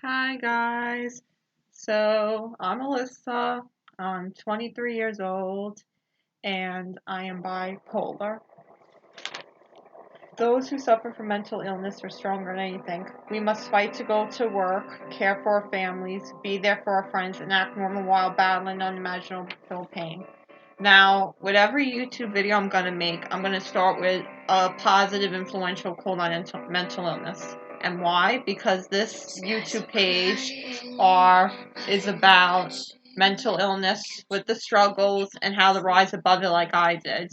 Hi guys. So I'm Alyssa. I'm 23 years old and I am bipolar. Those who suffer from mental illness are stronger than you think. We must fight to go to work, care for our families, be there for our friends, and act normal while battling unimaginable pain. Now, with every YouTube video I'm going to make, I'm going to start with a positive, influential quote on mental illness. And why? Because this YouTube page is about mental illness with the struggles and how to rise above it like I did.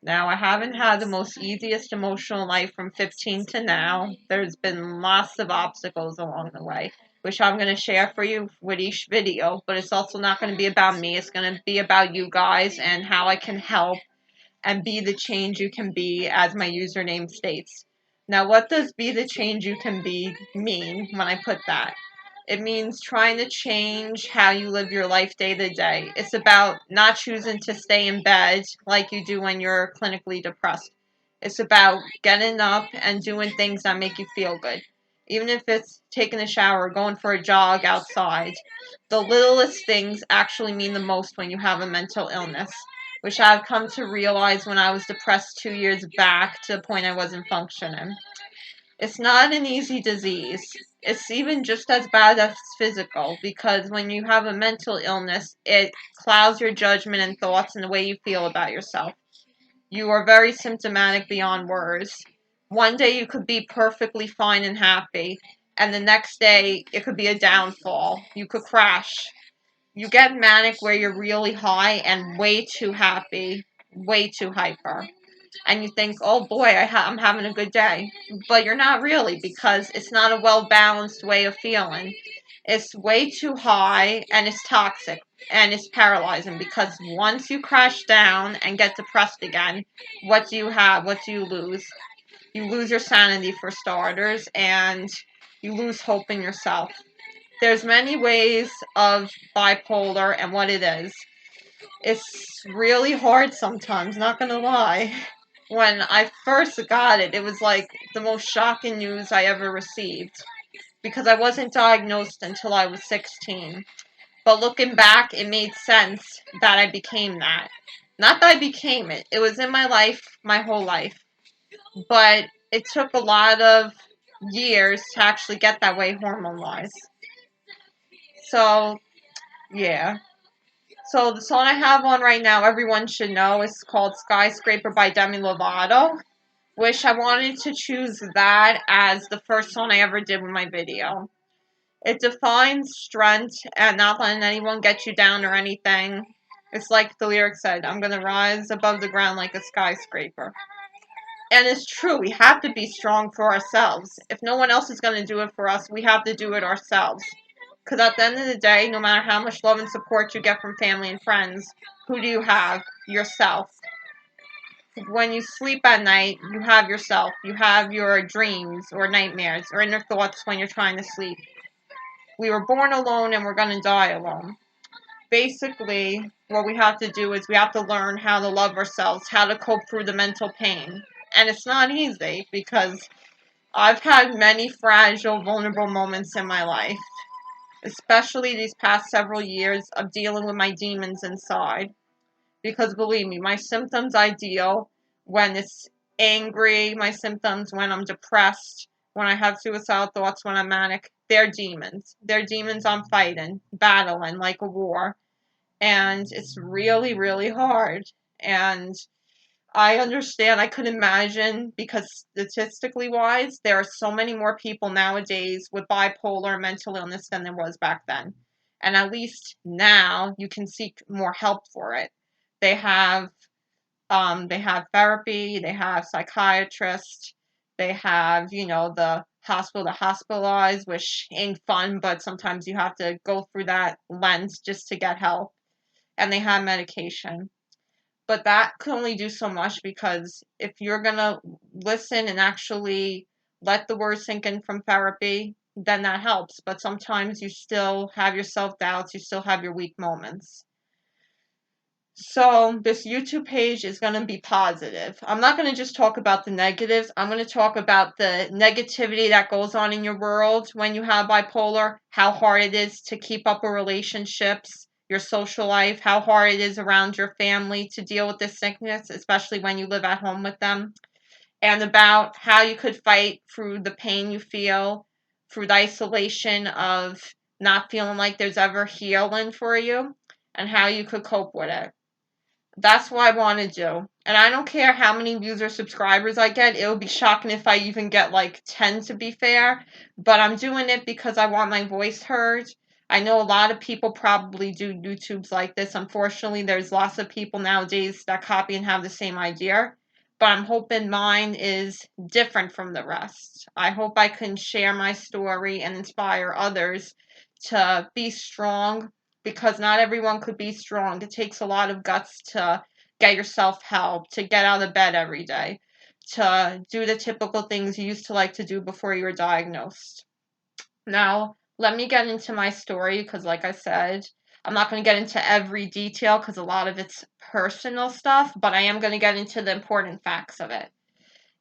Now, I haven't had the most easiest emotional life from 15 to now. There's been lots of obstacles along the way, which I'm going to share for you with each video, but it's also not going to be about me. It's going to be about you guys and how I can help and be the change you can be, as my username states. Now, what does be the change you can be mean when I put that? It means trying to change how you live your life day to day. It's about not choosing to stay in bed like you do when you're clinically depressed. It's about getting up and doing things that make you feel good. Even if it's taking a shower, going for a jog outside. The littlest things actually mean the most when you have a mental illness, which I've come to realize when I was depressed 2 years back to the point I wasn't functioning. It's not an easy disease. It's even just as bad as physical, because when you have a mental illness, it clouds your judgment and thoughts and the way you feel about yourself. You are very symptomatic beyond words. One day you could be perfectly fine and happy, and the next day it could be a downfall. You could crash. You get manic where you're really high and way too happy, way too hyper. And you think, oh boy, I'm having a good day. But you're not really, because it's not a well balanced way of feeling. It's way too high and it's toxic and it's paralyzing, because once you crash down and get depressed again, what do you have? What do you lose? You lose your sanity for starters, and you lose hope in yourself. There's many ways of bipolar and what it is. It's really hard sometimes, not gonna lie. When I first got it, it was like the most shocking news I ever received, because I wasn't diagnosed until I was 16. But looking back, it made sense that I became that. Not that I became it. It was in my life, my whole life. But it took a lot of years to actually get that way hormone-wise. So, yeah. So the song I have on right now, everyone should know, is called Skyscraper by Demi Lovato, which I wanted to choose that as the first song I ever did with my video. It defines strength and not letting anyone get you down or anything. It's like the lyric said, I'm going to rise above the ground like a skyscraper. And it's true, we have to be strong for ourselves. If no one else is going to do it for us, we have to do it ourselves. Because at the end of the day, no matter how much love and support you get from family and friends, who do you have? Yourself. When you sleep at night, you have yourself. You have your dreams or nightmares or inner thoughts when you're trying to sleep. We were born alone and we're going to die alone. Basically, what we have to do is we have to learn how to love ourselves, how to cope through the mental pain. And it's not easy, because I've had many fragile, vulnerable moments in my life, especially these past several years of dealing with my demons inside. Because believe me, my symptoms I deal when it's angry, my symptoms when I'm depressed, when I have suicidal thoughts, when I'm manic, they're demons. They're demons I'm fighting, battling like a war. And it's really, really hard. And I understand, I could imagine, because statistically wise, there are so many more people nowadays with bipolar mental illness than there was back then. And at least now you can seek more help for it. They have they have therapy, they have psychiatrists, they have, the hospital to hospitalize, which ain't fun, but sometimes you have to go through that lens just to get help. And they have medication. But that can only do so much, because if you're going to listen and actually let the words sink in from therapy, then that helps. But sometimes you still have your self doubts, you still have your weak moments. So this YouTube page is going to be positive. I'm not going to just talk about the negatives. I'm going to talk about the negativity that goes on in your world when you have bipolar, how hard it is to keep up with relationships, your social life, how hard it is around your family to deal with this sickness, especially when you live at home with them, and about how you could fight through the pain you feel, through the isolation of not feeling like there's ever healing for you, and how you could cope with it. That's what I want to do. And I don't care how many views or subscribers I get. It would be shocking if I even get like 10, to be fair. But I'm doing it because I want my voice heard. I know a lot of people probably do YouTubes like this. Unfortunately, there's lots of people nowadays that copy and have the same idea. But I'm hoping mine is different from the rest. I hope I can share my story and inspire others to be strong, because not everyone could be strong. It takes a lot of guts to get yourself help, to get out of bed every day, to do the typical things you used to like to do before you were diagnosed. Now, let me get into my story because, like I said, I'm not going to get into every detail because a lot of it's personal stuff, but I am going to get into the important facts of it.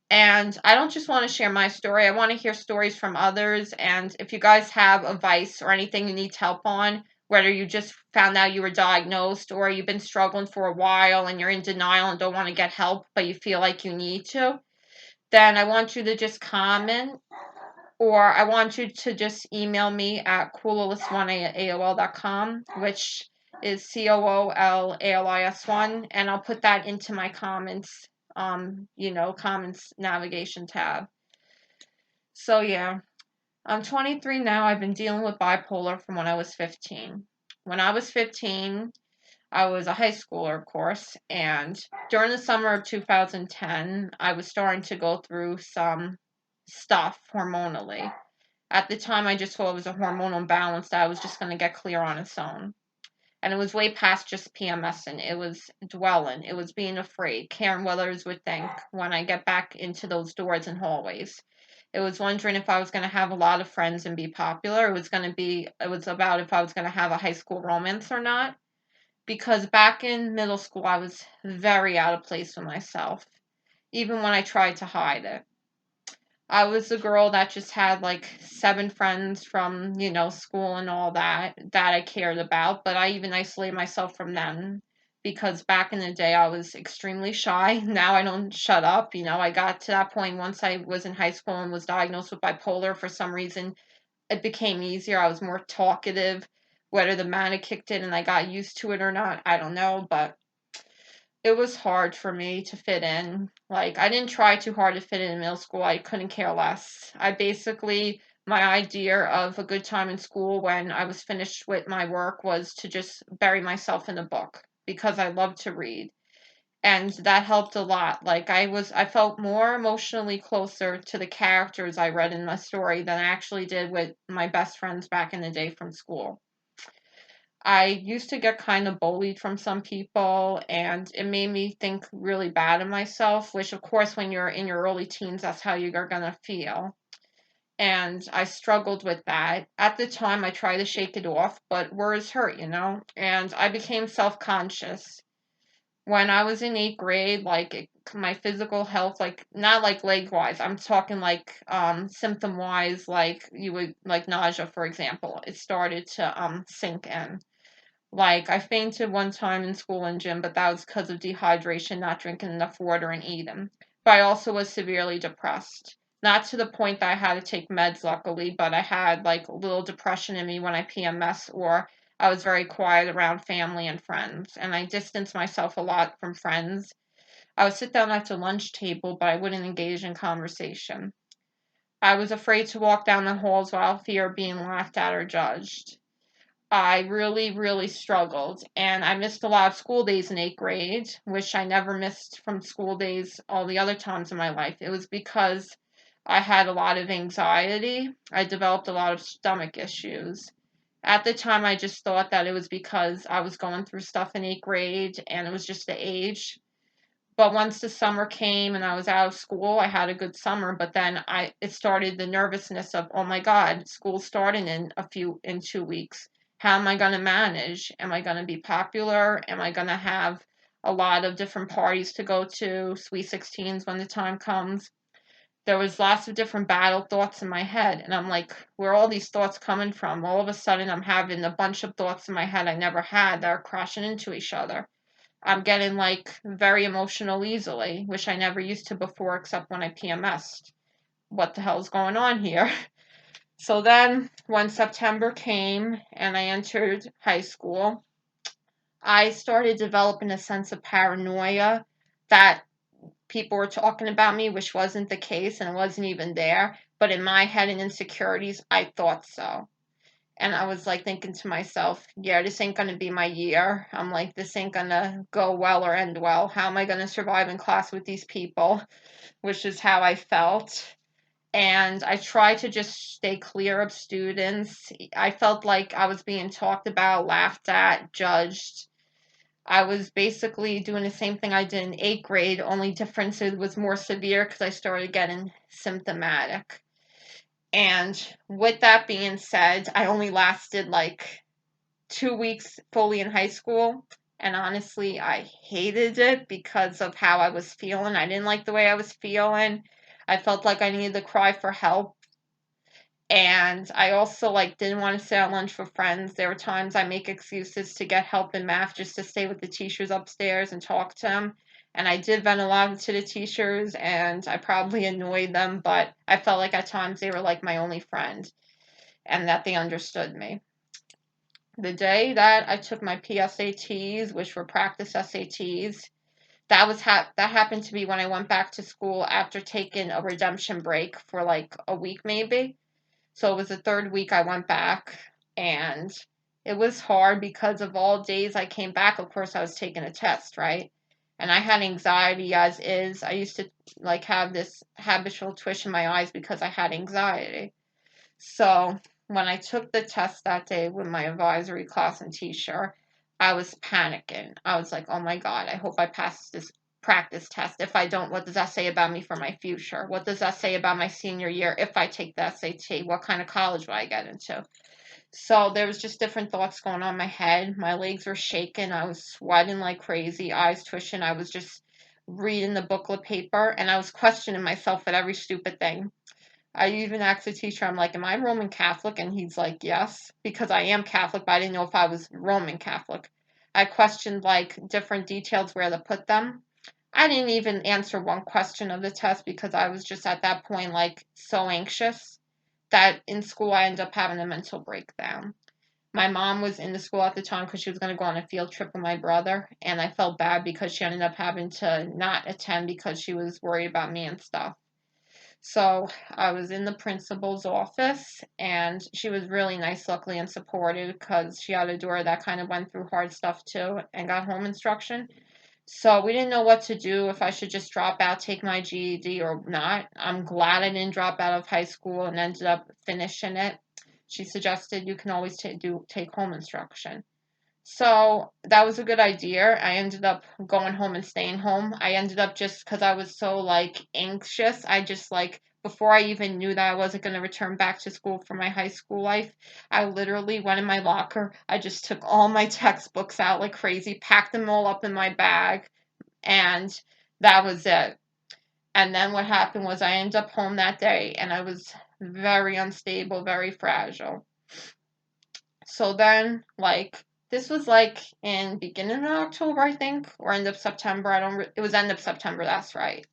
And I don't just want to share my story. I want to hear stories from others. And if you guys have advice or anything you need help on, whether you just found out you were diagnosed or you've been struggling for a while and you're in denial and don't want to get help, but you feel like you need to, then I want you to just comment, or I want you to just email me at coolalis1@aol.com, which is COOLALIS1, and I'll put that into my comments, comments navigation tab. So yeah, I'm 23 now. I've been dealing with bipolar from when I was 15. When I was 15, I was a high schooler, of course, and during the summer of 2010, I was starting to go through some stuff hormonally. At the time, I just thought it was a hormonal imbalance that I was just going to get clear on its own. And it was way past just PMSing. It was dwelling. It was being afraid, caring what others would think when I get back into those doors and hallways. It was wondering if I was going to have a lot of friends and be popular. It was about if I was going to have a high school romance or not. Because back in middle school, I was very out of place with myself, even when I tried to hide it. I was the girl that just had like 7 friends from, school and all that I cared about, but I even isolated myself from them because back in the day I was extremely shy. Now I don't shut up. I got to that point once I was in high school and was diagnosed with bipolar. For some reason, it became easier. I was more talkative. Whether the manic kicked in and I got used to it or not, I don't know, but it was hard for me to fit in. Like, I didn't try too hard to fit in middle school. I couldn't care less. My idea of a good time in school when I was finished with my work was to just bury myself in a book because I loved to read. And that helped a lot. Like, I felt more emotionally closer to the characters I read in the story than I actually did with my best friends back in the day from school. I used to get kind of bullied from some people, and it made me think really bad of myself, which, of course, when you're in your early teens, that's how you're going to feel. And I struggled with that. At the time, I tried to shake it off, but words hurt. And I became self conscious. When I was in 8th grade, my physical health, like, not like leg wise, I'm talking like symptom wise, like you would, like nausea, for example, it started to sink in. Like, I fainted one time in school and gym, but that was because of dehydration, not drinking enough water and eating. But I also was severely depressed. Not to the point that I had to take meds, luckily, but I had like a little depression in me when I PMS, or I was very quiet around family and friends, and I distanced myself a lot from friends. I would sit down at the lunch table, but I wouldn't engage in conversation. I was afraid to walk down the halls while fear of being laughed at or judged. I really, really struggled, and I missed a lot of school days in 8th grade, which I never missed from school days all the other times in my life. It was because I had a lot of anxiety. I developed a lot of stomach issues. At the time, I just thought that it was because I was going through stuff in 8th grade, and it was just the age. But once the summer came and I was out of school, I had a good summer. But then it started the nervousness of, oh my God, school's starting in 2 weeks. How am I going to manage? Am I going to be popular? Am I going to have a lot of different parties to go to, sweet 16s when the time comes? There was lots of different battle thoughts in my head, and I'm like, where are all these thoughts coming from? All of a sudden I'm having a bunch of thoughts in my head I never had that are crashing into each other. I'm getting like very emotional easily, which I never used to before except when I PMSed. What the hell's going on here? So then when September came and I entered high school, I started developing a sense of paranoia that people were talking about me, which wasn't the case and it wasn't even there. But in my head and insecurities, I thought so. And I was like thinking to myself, yeah, this ain't going to be my year. I'm like, this ain't going to go well or end well. How am I going to survive in class with these people? Which is how I felt. And I tried to just stay clear of students. I felt like I was being talked about, laughed at, judged. I was basically doing the same thing I did in 8th grade, only difference it was more severe because I started getting symptomatic. And with that being said, I only lasted like 2 weeks fully in high school. And honestly, I hated it because of how I was feeling. I didn't like the way I was feeling. I felt like I needed to cry for help. And I also like didn't want to sit at lunch with friends. There were times I make excuses to get help in math just to stay with the teachers upstairs and talk to them. And I did vent a lot to the teachers and I probably annoyed them, but I felt like at times they were like my only friend and that they understood me. The day that I took my PSATs, which were practice SATs, that happened to be when I went back to school after taking a redemption break for like a week maybe. So it was the third week I went back, and it was hard because of all days I came back. Of course, I was taking a test, right? And I had anxiety as is. I used to like have this habitual twitch in my eyes because I had anxiety. So when I took the test that day with my advisory class and teacher, I was panicking. I was like, oh my God, I hope I pass this practice test. If I don't, what does that say about me for my future? What does that say about my senior year if I take the SAT? What kind of college will I get into? So there was just different thoughts going on in my head. My legs were shaking. I was sweating like crazy, eyes twitching. I was just reading the booklet paper and I was questioning myself at every stupid thing. I even asked the teacher, I'm like, am I Roman Catholic? And he's like, yes, because I am Catholic, but I didn't know if I was Roman Catholic. I questioned like different details where to put them. I didn't even answer one question of the test because I was just at that point like so anxious that in school I ended up having a mental breakdown. My mom was in the school at the time because she was going to go on a field trip with my brother, and I felt bad because she ended up having to not attend because she was worried about me and stuff. So I was in the principal's office, and she was really nice, luckily, and supportive because she had a daughter that kind of went through hard stuff too and got home instruction. So we didn't know what to do, if I should just drop out, take my GED or not. I'm glad I didn't drop out of high school and ended up finishing it. She suggested you can always take home instruction. So that was a good idea. I ended up going home and staying home. I ended up just because I was so like anxious. I just like before I even knew that I wasn't going to return back to school for my high school life, I literally went in my locker. I just took all my textbooks out like crazy, packed them all up in my bag, and that was it. And then what happened was I ended up home that day and I was very unstable, very fragile. So then, like, this was like in beginning of October, I think, or end of September. It was end of September, that's right.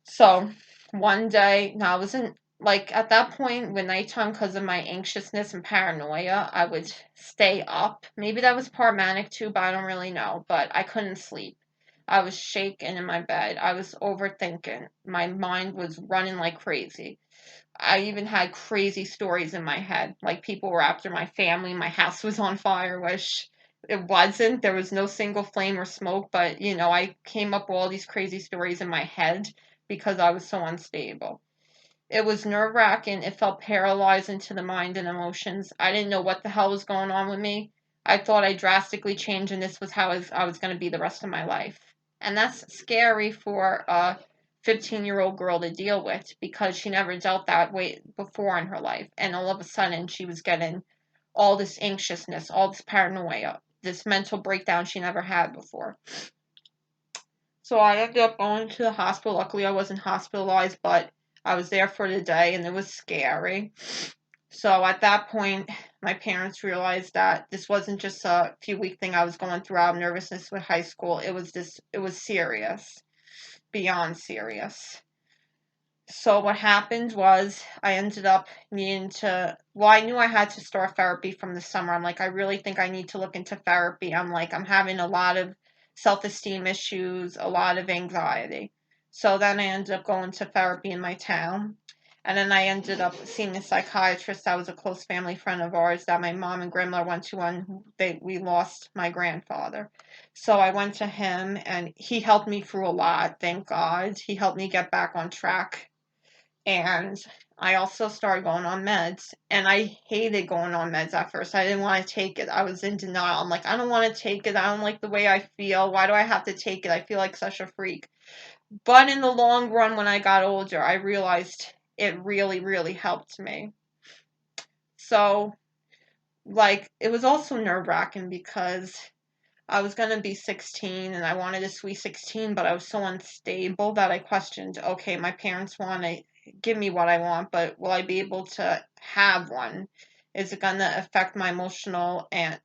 So one day, now I wasn't like at that point when nighttime, because of my anxiousness and paranoia, I would stay up. Maybe that was part manic too, but I don't really know. But I couldn't sleep. I was shaking in my bed. I was overthinking. My mind was running like crazy. I even had crazy stories in my head. Like people were after my family, my house was on fire, which it wasn't. There was no single flame or smoke, but I came up with all these crazy stories in my head because I was so unstable. It was nerve-wracking. It felt paralyzed into the mind and emotions. I didn't know what the hell was going on with me. I thought I drastically changed and this was how I was going to be the rest of my life. And that's scary for a 15-year-old girl to deal with because she never dealt that way before in her life. And all of a sudden she was getting all this anxiousness, all this paranoia, this mental breakdown she never had before. So I ended up going to the hospital. Luckily, I wasn't hospitalized, but I was there for the day, and it was scary. So at that point, my parents realized that this wasn't just a few week thing I was going through out of nervousness with high school. It was serious, beyond serious. So what happened was I ended up needing to, well, I knew I had to start therapy from the summer. I'm like, I really think I need to look into therapy. I'm like, I'm having a lot of self-esteem issues, a lot of anxiety. So then I ended up going to therapy in my town. And then I ended up seeing a psychiatrist that was a close family friend of ours that my mom and grandmother went to when we lost my grandfather. So I went to him and he helped me through a lot, thank God. He helped me get back on track. And I also started going on meds. And I hated going on meds at first. I didn't want to take it. I was in denial. I'm like, I don't want to take it. I don't like the way I feel. Why do I have to take it? I feel like such a freak. But in the long run, when I got older, I realized it really, really helped me. So, like, it was also nerve-wracking because I was going to be 16 and I wanted a sweet 16, but I was so unstable that I questioned, okay, my parents want to give me what I want, but will I be able to have one? Is it going to affect my emotional and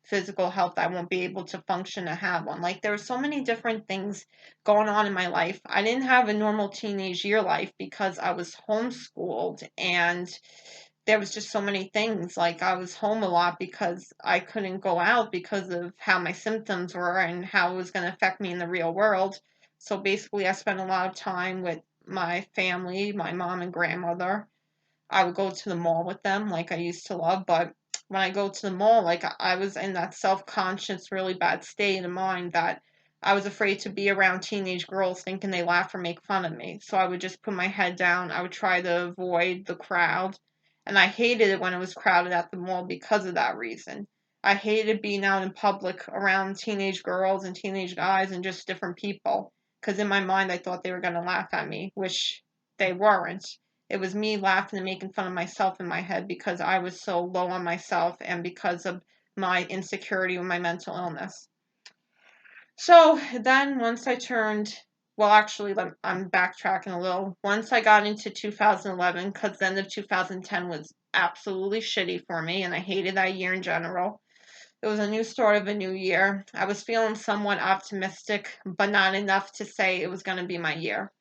physical health? I won't be able to function to have one. Like, there were so many different things going on in my life. I didn't have a normal teenage year life because I was homeschooled, and there was just so many things. Like, I was home a lot because I couldn't go out because of how my symptoms were and how it was going to affect me in the real world. So basically, I spent a lot of time with my family, my mom and grandmother. I would go to the mall with them like I used to love, but when I go to the mall, like, I was in that self-conscious, really bad state of mind that I was afraid to be around teenage girls thinking they laugh or make fun of me. So I would just put my head down. I would try to avoid the crowd. And I hated it when it was crowded at the mall because of that reason. I hated being out in public around teenage girls and teenage guys and just different people. Because in my mind, I thought they were going to laugh at me, which they weren't. It was me laughing and making fun of myself in my head because I was so low on myself and because of my insecurity with my mental illness. So then once I turned, well, actually, I'm backtracking a little. Once I got into 2011, because the end of 2010 was absolutely shitty for me, and I hated that year in general. It was a new start of a new year. I was feeling somewhat optimistic, but not enough to say it was going to be my year.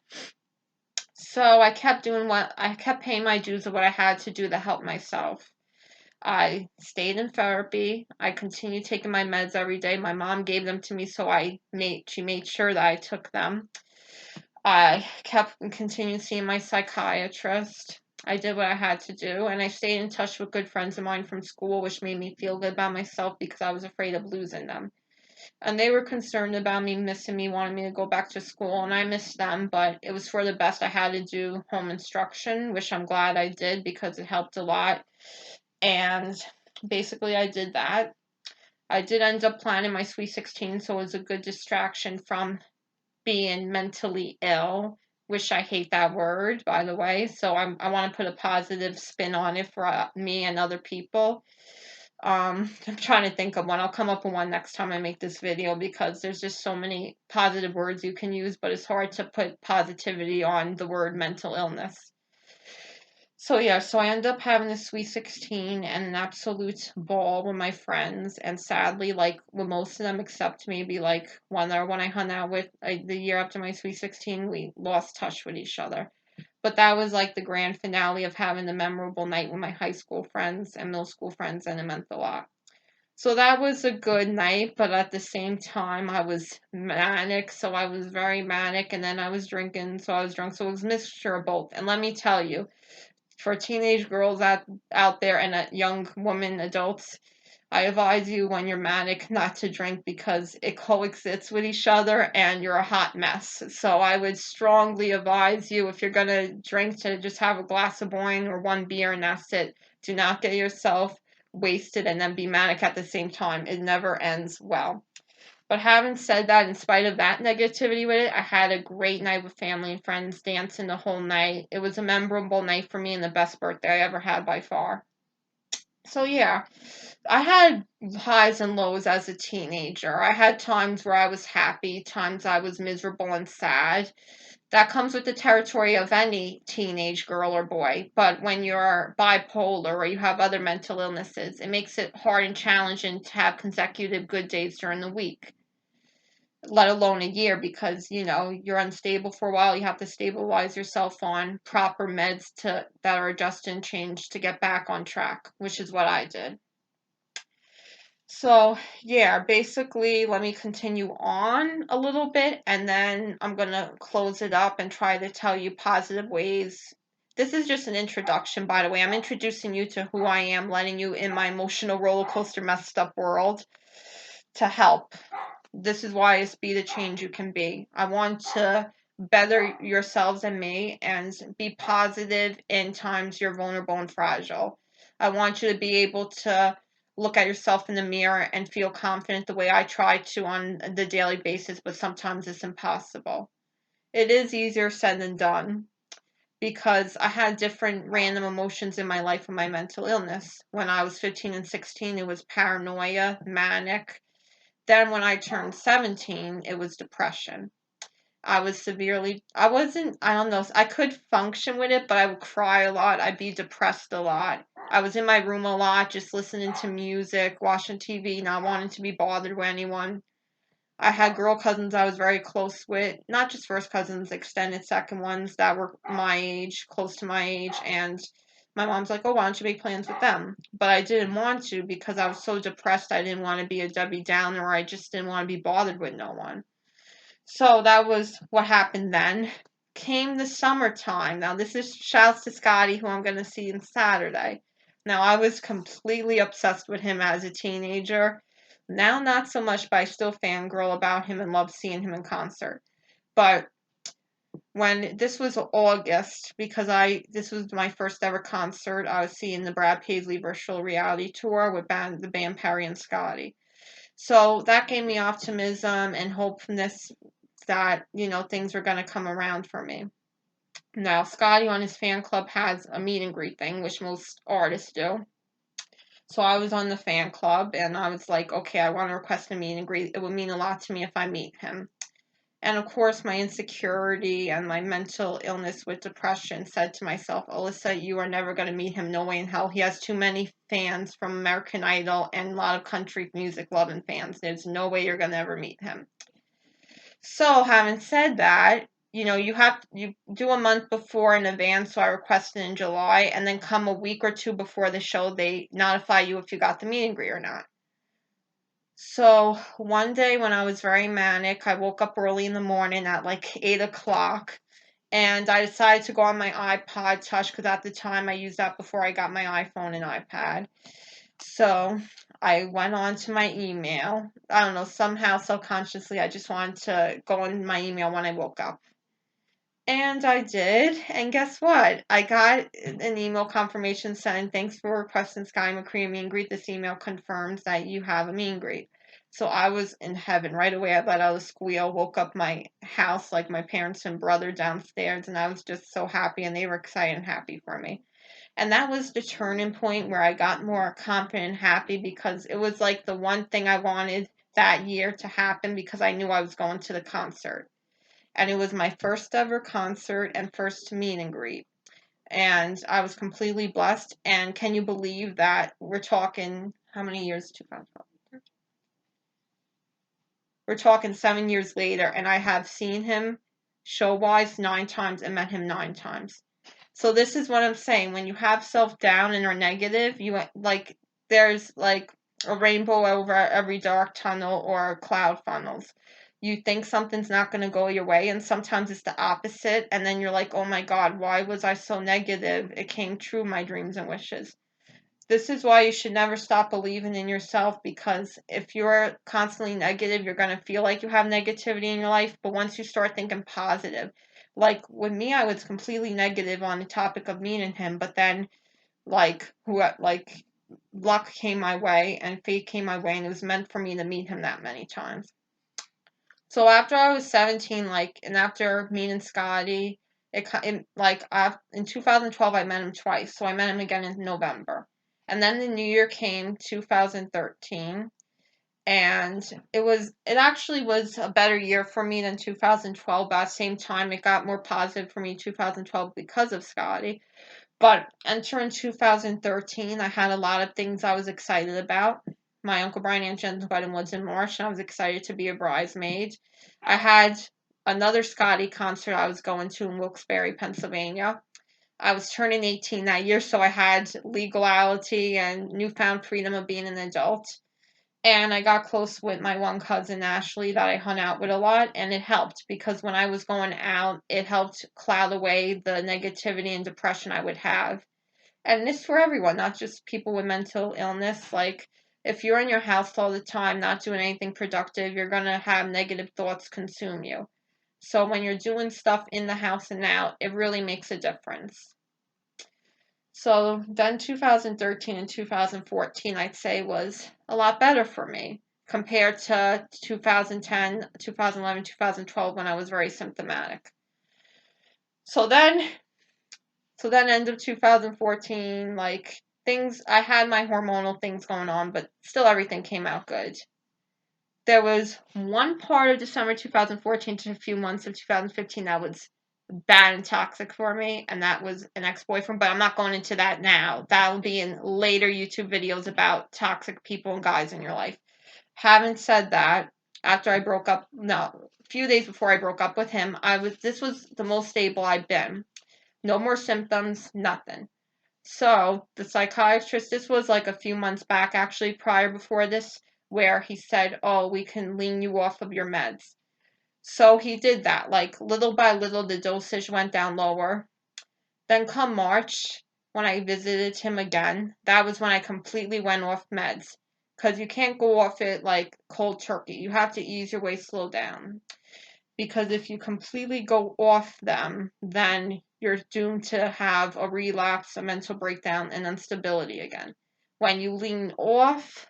So I kept paying my dues of what I had to do to help myself. I stayed in therapy. I continued taking my meds every day. My mom gave them to me, so she made sure that I took them. I kept and continued seeing my psychiatrist. I did what I had to do, and I stayed in touch with good friends of mine from school, which made me feel good about myself because I was afraid of losing them. And they were concerned about me, missing me, wanting me to go back to school, and I missed them, but it was for the best. I had to do home instruction, which I'm glad I did because it helped a lot. And basically, I did that. I did end up planning my Sweet 16, so it was a good distraction from being mentally ill, which I hate that word, by the way. So I want to put a positive spin on it for me and other people. I'm trying to think of one. I'll come up with one next time I make this video because there's just so many positive words you can use, but it's hard to put positivity on the word mental illness. So yeah, so I ended up having a Sweet 16 and an absolute ball with my friends, and sadly, like with most of them except maybe like one or when I hung out with the year after my Sweet 16, we lost touch with each other. But that was like the grand finale of having a memorable night with my high school friends and middle school friends, and it meant a lot. So that was a good night, but at the same time, I was manic, so I was very manic, and then I was drinking, so I was drunk, so it was a mixture of both. And let me tell you, for teenage girls out there and young women, adults, I advise you when you're manic not to drink because it coexists with each other and you're a hot mess. So I would strongly advise you, if you're going to drink, to just have a glass of wine or one beer and that's it. Do not get yourself wasted and then be manic at the same time. It never ends well. But having said that, in spite of that negativity with it, I had a great night with family and friends, dancing the whole night. It was a memorable night for me and the best birthday I ever had by far. So yeah, I had highs and lows as a teenager. I had times where I was happy, times I was miserable and sad. That comes with the territory of any teenage girl or boy. But when you're bipolar or you have other mental illnesses, it makes it hard and challenging to have consecutive good days during the week, let alone a year, because you're unstable for a while. You have to stabilize yourself on proper meds that are adjusted and changed to get back on track, which is what I did. So, yeah, basically, let me continue on a little bit and then I'm going to close it up and try to tell you positive ways. This is just an introduction, by the way. I'm introducing you to who I am, letting you in my emotional roller coaster messed up world to help. This is why it's be the change you can be. I want to better yourselves and me and be positive in times you're vulnerable and fragile. I want you to be able to look at yourself in the mirror and feel confident the way I try to on the daily basis, but sometimes it's impossible. It is easier said than done because I had different random emotions in my life with my mental illness. When I was 15 and 16, it was paranoia, manic. Then when I turned 17, it was depression. I don't know, I could function with it, but I would cry a lot. I'd be depressed a lot. I was in my room a lot, just listening to music, watching TV, not wanting to be bothered with anyone. I had girl cousins I was very close with, not just first cousins, extended second ones that were my age, close to my age, and my mom's like, oh, why don't you make plans with them? But I didn't want to because I was so depressed. I didn't want to be a Debbie Downer, or I just didn't want to be bothered with no one. So that was what happened then. Came the summertime. Now, this is shouts to Scotty, who I'm going to see on Saturday. Now, I was completely obsessed with him as a teenager. Now, not so much, but I still fangirl about him and love seeing him in concert. But when this was August, because this was my first ever concert, I was seeing the Brad Paisley virtual reality tour with the band Perry and Scotty. So that gave me optimism and hopefulness that, things were going to come around for me. Now, Scotty on his fan club has a meet and greet thing, which most artists do. So I was on the fan club and I was like, okay, I want to request a meet and greet. It would mean a lot to me if I meet him. And of course, my insecurity and my mental illness with depression said to myself, Alyssa, you are never going to meet him. No way in hell. He has too many fans from American Idol and a lot of country music loving fans. There's no way you're going to ever meet him. So, having said that, you do a month before in advance. So I requested in July, and then come a week or two before the show, they notify you if you got the meet and greet or not. So one day when I was very manic, I woke up early in the morning at like 8 o'clock, and I decided to go on my iPod Touch because at the time I used that before I got my iPhone and iPad. So I went on to my email. I don't know, somehow subconsciously I just wanted to go on my email when I woke up. And I did, and guess what? I got an email confirmation saying, thanks for requesting Sky McCree meet and greet. This email confirms that you have a meet and greet. So I was in heaven. Right away, I let out a squeal, woke up my house, like my parents and brother downstairs, and I was just so happy, and they were excited and happy for me. And that was the turning point where I got more confident and happy because it was like the one thing I wanted that year to happen because I knew I was going to the concert. And it was my first ever concert and first meet and greet. And I was completely blessed. And can you believe that we're talking, how many years? 2012. We're talking 7 years later, and I have seen him show-wise 9 times and met him 9 times. So this is what I'm saying. When you have self-doubt and are negative, there's like a rainbow over every dark tunnel or cloud funnels. You think something's not going to go your way, and sometimes it's the opposite, and then you're like, oh my God, why was I so negative? It came true, my dreams and wishes. This is why you should never stop believing in yourself, because if you're constantly negative, you're going to feel like you have negativity in your life. But once you start thinking positive, like with me, I was completely negative on the topic of meeting him, but then like luck came my way and fate came my way, and it was meant for me to meet him that many times. So after I was 17, and after meeting Scotty, in 2012 I met him twice. So I met him again in November. And then the new year came, 2013, and it actually was a better year for me than 2012. But at the same time, it got more positive for me in 2012 because of Scotty. But entering 2013, I had a lot of things I was excited about. My Uncle Brian and Aunt Jen's wedding was in March, and I was excited to be a bridesmaid. I had another Scotty concert I was going to in Wilkes-Barre, Pennsylvania. I was turning 18 that year, so I had legality and newfound freedom of being an adult. And I got close with my one cousin, Ashley, that I hung out with a lot, and it helped because when I was going out, it helped cloud away the negativity and depression I would have. And this for everyone, not just people with mental illness. Like, if you're in your house all the time, not doing anything productive, you're going to have negative thoughts consume you. So when you're doing stuff in the house and out, it really makes a difference. So then 2013 and 2014, I'd say, was a lot better for me compared to 2010, 2011, 2012 when I was very symptomatic. So then end of 2014, like things, I had my hormonal things going on, but still everything came out good. There was one part of December 2014 to a few months of 2015 that was bad and toxic for me, and that was an ex-boyfriend, but I'm not going into that now. That will be in later YouTube videos about toxic people and guys in your life. Having said that, after I broke up, no, a few days before I broke up with him, this was the most stable I've been. No more symptoms, nothing. So the psychiatrist, this was like a few months back, actually, before this, where he said, oh, we can wean you off of your meds. So he did that. Like, little by little, the dosage went down lower. Then come March, when I visited him again, that was when I completely went off meds. Because you can't go off it like cold turkey. You have to ease your way, slow down. Because if you completely go off them, then you're doomed to have a relapse, a mental breakdown, and instability again. When you lean off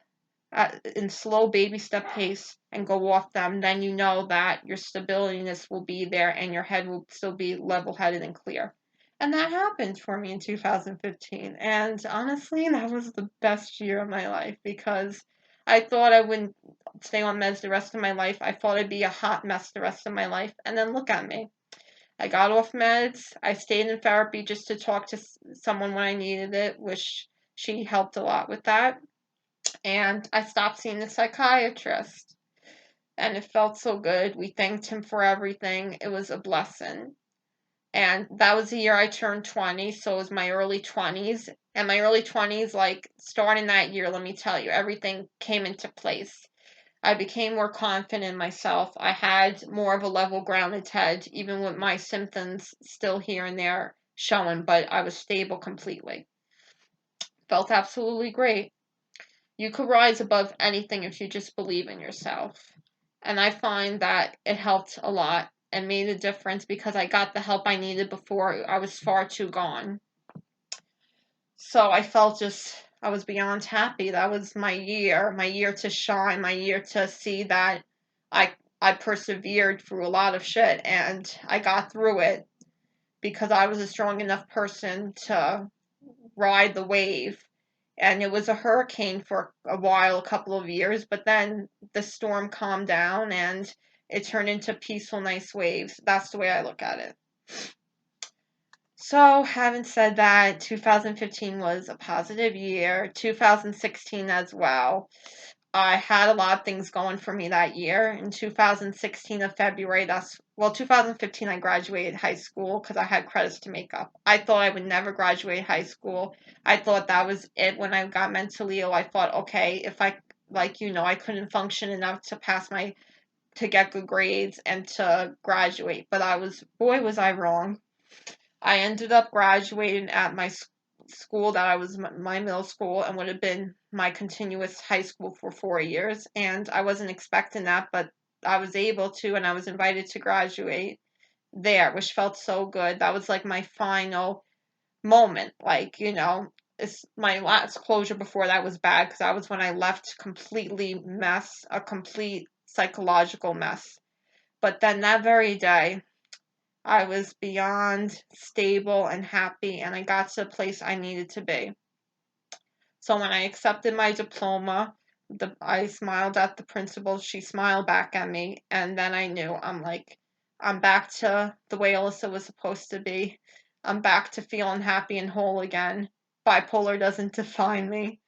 in slow baby step pace and go off them, then you know that your stabilityness will be there and your head will still be level-headed and clear. And that happened for me in 2015. And honestly, that was the best year of my life because I thought I wouldn't stay on meds the rest of my life. I thought I'd be a hot mess the rest of my life. And then look at me. I got off meds. I stayed in therapy just to talk to someone when I needed it, which she helped a lot with that. And I stopped seeing the psychiatrist. And it felt so good. We thanked him for everything. It was a blessing. And that was the year I turned 20, so it was my early 20s. And my early 20s, like, starting that year, let me tell you, everything came into place. I became more confident in myself. I had more of a level grounded head, even with my symptoms still here and there showing, but I was stable completely. Felt absolutely great. You could rise above anything if you just believe in yourself. And I find that it helped a lot and made a difference because I got the help I needed before I was far too gone. So I felt I was beyond happy. That was my year to shine, my year to see that I persevered through a lot of shit and I got through it because I was a strong enough person to ride the wave. And it was a hurricane for a while, a couple of years, but then the storm calmed down and it turned into peaceful, nice waves. That's the way I look at it. So, having said that, 2015 was a positive year. 2016 as well. I had a lot of things going for me that year. In 2016 of February, 2015 I graduated high school because I had credits to make up. I thought I would never graduate high school. I thought that was it when I got mentally ill. I thought, okay, if I, I couldn't function enough to get good grades and to graduate. But boy, was I wrong. I ended up graduating at my school that I was my middle school and would have been my continuous high school for 4 years. And I wasn't expecting that, but I was able to, and I was invited to graduate there, which felt so good. That was like my final moment. It's my last closure before that was bad because that was when I left a complete psychological mess. But then that very day, I was beyond stable and happy, and I got to the place I needed to be. So when I accepted my diploma, I smiled at the principal. She smiled back at me, and then I knew, I'm like, I'm back to the way Alyssa was supposed to be. I'm back to feeling happy and whole again. Bipolar doesn't define me.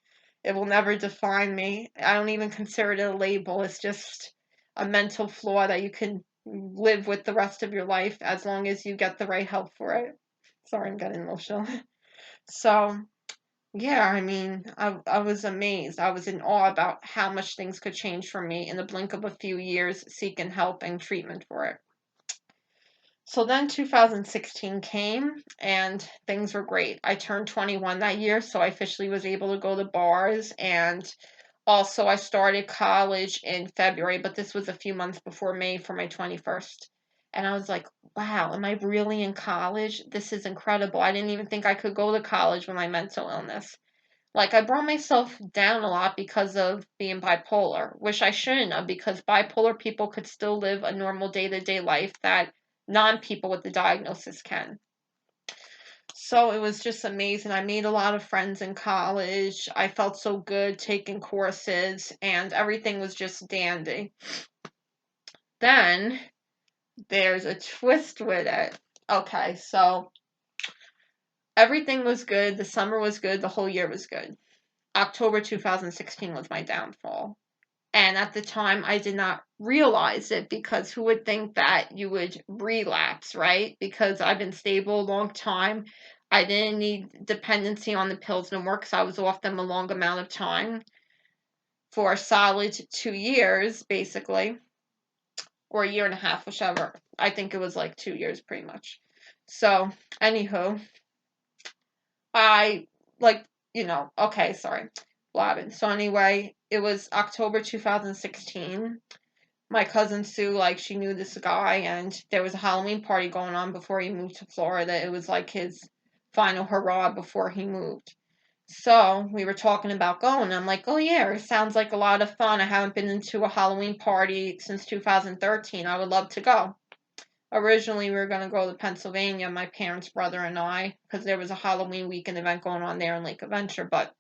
It will never define me. I don't even consider it a label. It's just a mental flaw that you can live with the rest of your life as long as you get the right help for it. Sorry, I'm getting emotional. So, yeah, I mean, I was amazed. I was in awe about how much things could change for me in the blink of a few years seeking help and treatment for it. So then 2016 came and things were great. I turned 21 that year, so I officially was able to go to bars, and also I started college in February, but this was a few months before May for my 21st. And I was like, wow, am I really in college? This is incredible. I didn't even think I could go to college with my mental illness. Like, I brought myself down a lot because of being bipolar, which I shouldn't have, because bipolar people could still live a normal day-to-day life that non-people with the diagnosis can. So it was just amazing. I made a lot of friends in college. I felt so good taking courses, and everything was just dandy. Then there's a twist with it. Okay, so everything was good. The summer was good. The whole year was good. October 2016 was my downfall. And at the time, I did not realize it, because who would think that you would relapse, right? Because I've been stable a long time. I didn't need dependency on the pills no more because I was off them a long amount of time for a solid 2 years, basically, or a year and a half, whichever. I think it was like 2 years pretty much. So, anywho, I like, okay, sorry, blabbing. So anyway, it was October 2016. My cousin Sue, like, she knew this guy, and there was a Halloween party going on before he moved to Florida. It was like his final hurrah before he moved. So we were talking about going. I'm like, oh yeah, it sounds like a lot of fun. I haven't been into a Halloween party since 2013. I would love to go. Originally, we were going to go to Pennsylvania, my parents' brother and I, because there was a Halloween weekend event going on there in Lake Adventure, but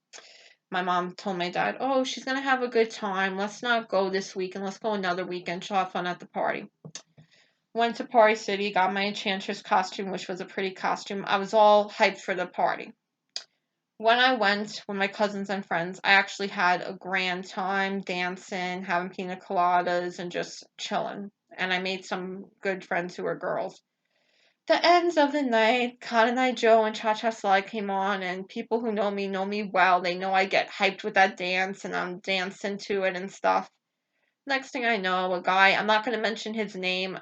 my mom told my dad, oh, she's going to have a good time. Let's not go this weekend. Let's go another weekend. She'll have fun at the party. Went to Party City, got my Enchantress costume, which was a pretty costume. I was all hyped for the party. When I went with my cousins and friends, I actually had a grand time dancing, having pina coladas, and just chilling. And I made some good friends who were girls. The ends of the night, Cotton Eye Joe and Cha Cha Slide came on, and people who know me well. They know I get hyped with that dance, and I'm dancing to it and stuff. Next thing I know, a guy, I'm not going to mention his name.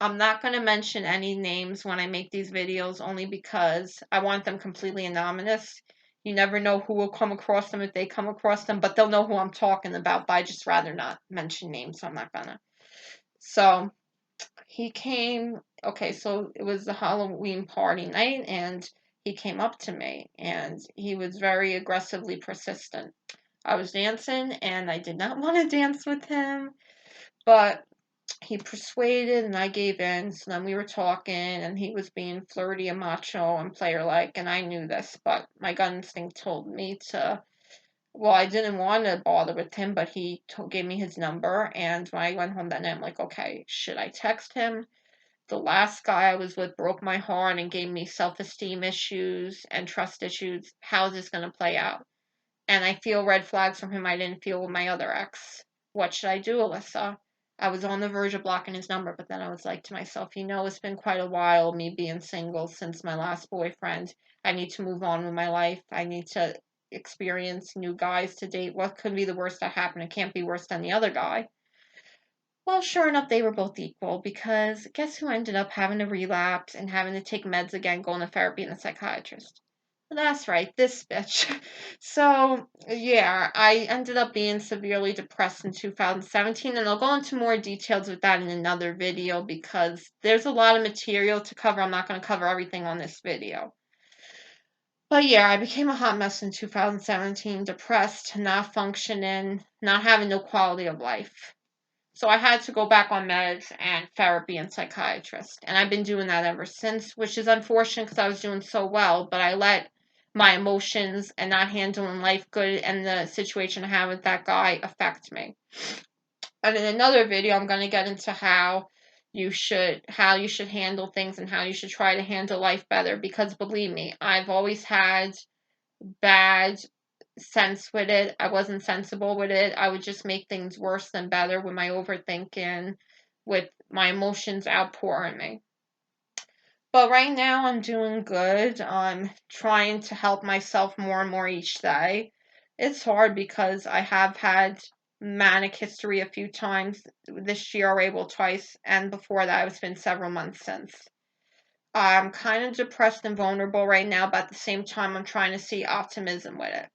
I'm not going to mention any names when I make these videos, only because I want them completely anonymous. You never know who will come across them if they come across them, but they'll know who I'm talking about, but I just rather not mention names, so I'm not gonna. So, he came, okay, so it was the Halloween party night, and he came up to me, and he was very aggressively persistent. I was dancing, and I did not want to dance with him, but he persuaded, and I gave in. So then we were talking, and he was being flirty and macho and player-like, and I knew this, but my gut instinct told me to, well, I didn't want to bother with him, but he gave me his number, and when I went home that night, I'm like, okay, should I text him? The last guy I was with broke my heart and gave me self-esteem issues and trust issues. How is this going to play out? And I feel red flags from him I didn't feel with my other ex. What should I do, Alyssa? I was on the verge of blocking his number, but then I was like to myself, it's been quite a while, me being single since my last boyfriend. I need to move on with my life. I need to experience new guys to date. What could be the worst that happened? It can't be worse than the other guy. Well, sure enough, they were both equal, because guess who ended up having a relapse and having to take meds again, going to therapy and a psychiatrist? Well, that's right, this bitch. So, yeah, I ended up being severely depressed in 2017, and I'll go into more details with that in another video because there's a lot of material to cover. I'm not going to cover everything on this video. But yeah, I became a hot mess in 2017, depressed, not functioning, not having no quality of life. So I had to go back on meds and therapy and psychiatrist. And I've been doing that ever since, which is unfortunate because I was doing so well, but I let my emotions and not handling life good, and the situation I have with that guy affect me. And in another video, I'm going to get into how you should handle things and how you should try to handle life better, because believe me, I've always had bad sense with it. I wasn't sensible with it. I would just make things worse than better with my overthinking, with my emotions outpouring me. But right now I'm doing good. I'm trying to help myself more and more each day. It's hard because I have had manic history a few times this year, or twice, and before that it's been several months since. I'm kind of depressed and vulnerable right now, but at the same time I'm trying to see optimism with it.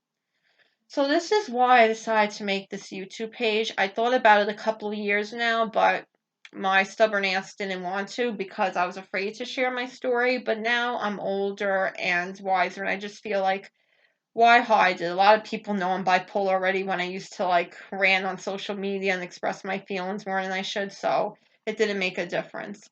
So this is why I decided to make this YouTube page. I thought about it a couple of years now, but my stubborn ass didn't want to because I was afraid to share my story. But now I'm older and wiser, and I just feel like, why hide it? A lot of people know I'm bipolar already when I used to rant on social media and express my feelings more than I should, so it didn't make a difference.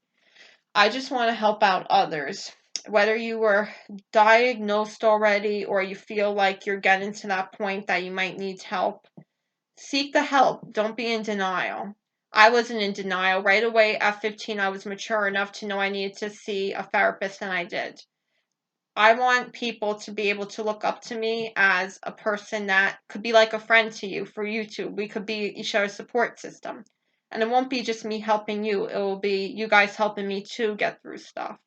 I just want to help out others. Whether you were diagnosed already or you feel like you're getting to that point that you might need help, seek the help. Don't be in denial. I wasn't in denial. Right away at 15, I was mature enough to know I needed to see a therapist, and I did. I want people to be able to look up to me as a person that could be like a friend to you. For you too, we could be each other's support system. And it won't be just me helping you, it will be you guys helping me too get through stuff.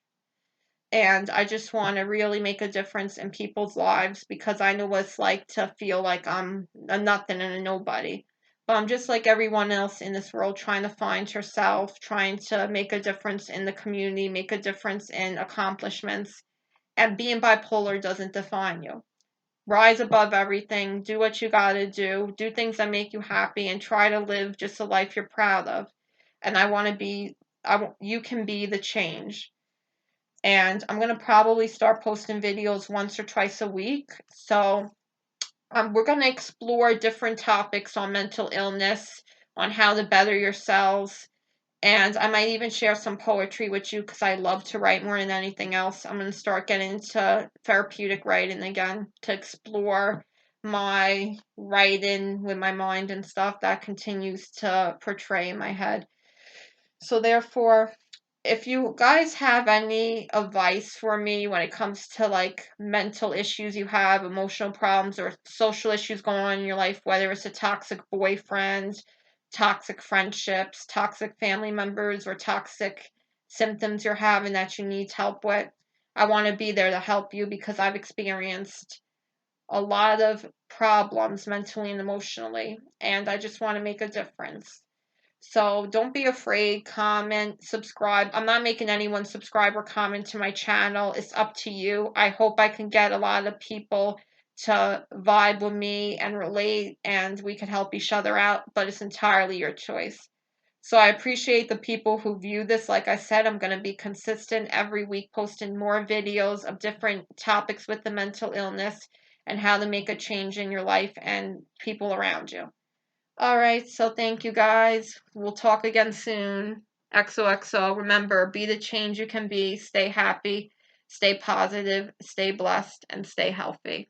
And I just want to really make a difference in people's lives, because I know what it's like to feel like I'm a nothing and a nobody. But I'm just like everyone else in this world, trying to find herself, trying to make a difference in the community, make a difference in accomplishments. And being bipolar doesn't define you. Rise above everything, do what you gotta do things that make you happy, and try to live just a life you're proud of. And you can be the change. And I'm going to probably start posting videos once or twice a week. So we're going to explore different topics on mental illness, on how to better yourselves. And I might even share some poetry with you, because I love to write more than anything else. I'm going to start getting into therapeutic writing again to explore my writing with my mind and stuff that continues to portray in my head. So therefore, if you guys have any advice for me when it comes to mental issues you have, emotional problems, or social issues going on in your life, whether it's a toxic boyfriend, toxic friendships, toxic family members, or toxic symptoms you're having that you need help with, I want to be there to help you, because I've experienced a lot of problems mentally and emotionally, and I just want to make a difference. So don't be afraid, comment, subscribe. I'm not making anyone subscribe or comment to my channel. It's up to you. I hope I can get a lot of people to vibe with me and relate, and we can help each other out, but it's entirely your choice. So I appreciate the people who view this. Like I said, I'm going to be consistent every week, posting more videos of different topics with the mental illness and how to make a change in your life and people around you. All right, so thank you guys. We'll talk again soon. XOXO. Remember, be the change you can be. Stay happy, stay positive, stay blessed, and stay healthy.